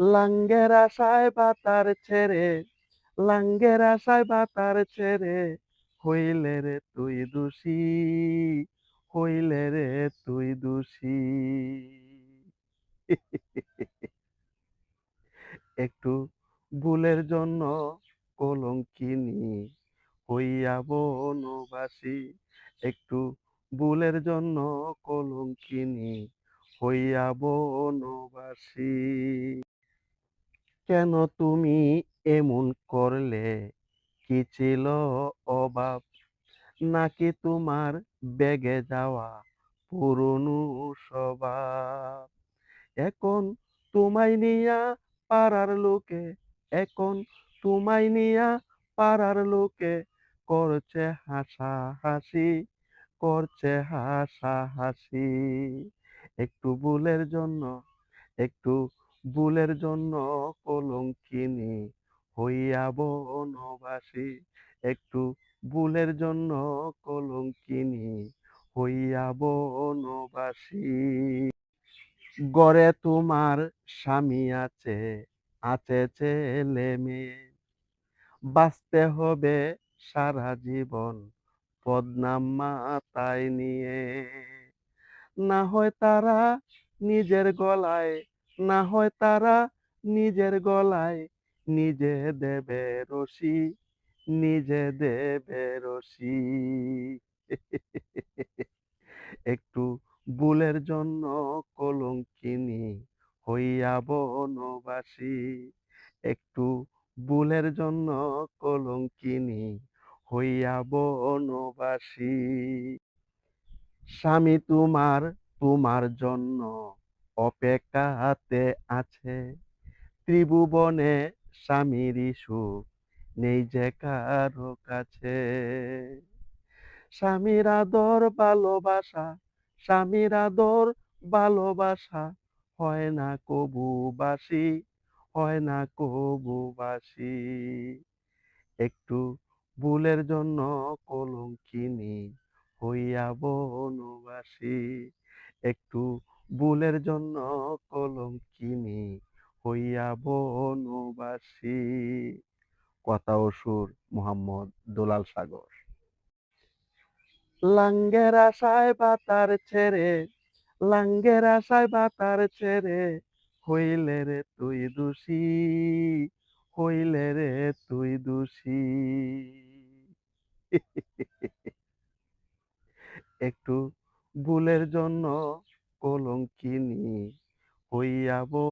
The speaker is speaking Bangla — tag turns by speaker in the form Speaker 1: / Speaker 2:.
Speaker 1: লাঙ্গের আশায় বাতার ছেড়ে, লাঙ্গের আশায় বাতার ছেড়ে, হইলে রে তুই দোষী, হইলে রে তুই দোষী। একটু ভুলের জন্য কলঙ্কিনী হইয়া বনবাসী, একটু ভুলের জন্য কলঙ্কিনী হইয়া বনবাসী। কেন তুমি এমন করলে? কি ছিল অভাব? নাকি তোমার বেগে যাওয়া পুরনো স্বভাব? এখন তোমায় নিয়া পাড়ার লোকে, এখন তোমায় নিয়া পাড়ার লোকে করছে হাসাহাসি, করছে হাসাহাসি। একটু ভুলের জন্য, একটু ভুলের জন্য কলঙ্কিনী হইয়া বনবাসী, একটু ভুলের জন্য কলঙ্কিনী হইয়া বনবাসী। গড়ে তোমার স্বামী আছে, আছে ছেলে মেয়ে, বাঁচতে হবে সারা জীবন বদনাম মাথায় নিয়ে। না হয় তারা নিজের গলায়, না হয় তারা নিজের গলায় নিজে দেবে রশি, নিজে দেবে রশি। একটু ভুলের জন্য কলঙ্কিনী হইয়া বনবাসী, একটু ভুলের জন্য কলঙ্কিনী হইয়া বনবাসী। স্বামী তোমার, তোমার জন্য অপেক্ষাতে আছে, ত্রিভুবনে স্বামীর সুখ নেই যে কারো কাছে। স্বামীর আদর ভালোবাসা, স্বামীর আদর ভালোবাসা হয় না কবু বাসি, হয় না কবু বাসি। একটু ভুলের জন্য কলঙ্কিনী হইয়া বনবাসী, একটু ভুলের জন্য কলঙ্কিনী হইয়া বনবাসী। কথা ও সুর মোহাম্মদ দুলাল সাগর। লাঙ্গের আশায় বাতার ছেড়ে, লাঙ্গের আশায় বাতার ছেড়ে, হইলে রে তুই দোষী, হইলে রে তুই দোষী। একটু ভুলের জন্য কলঙ্কিনী হইয়া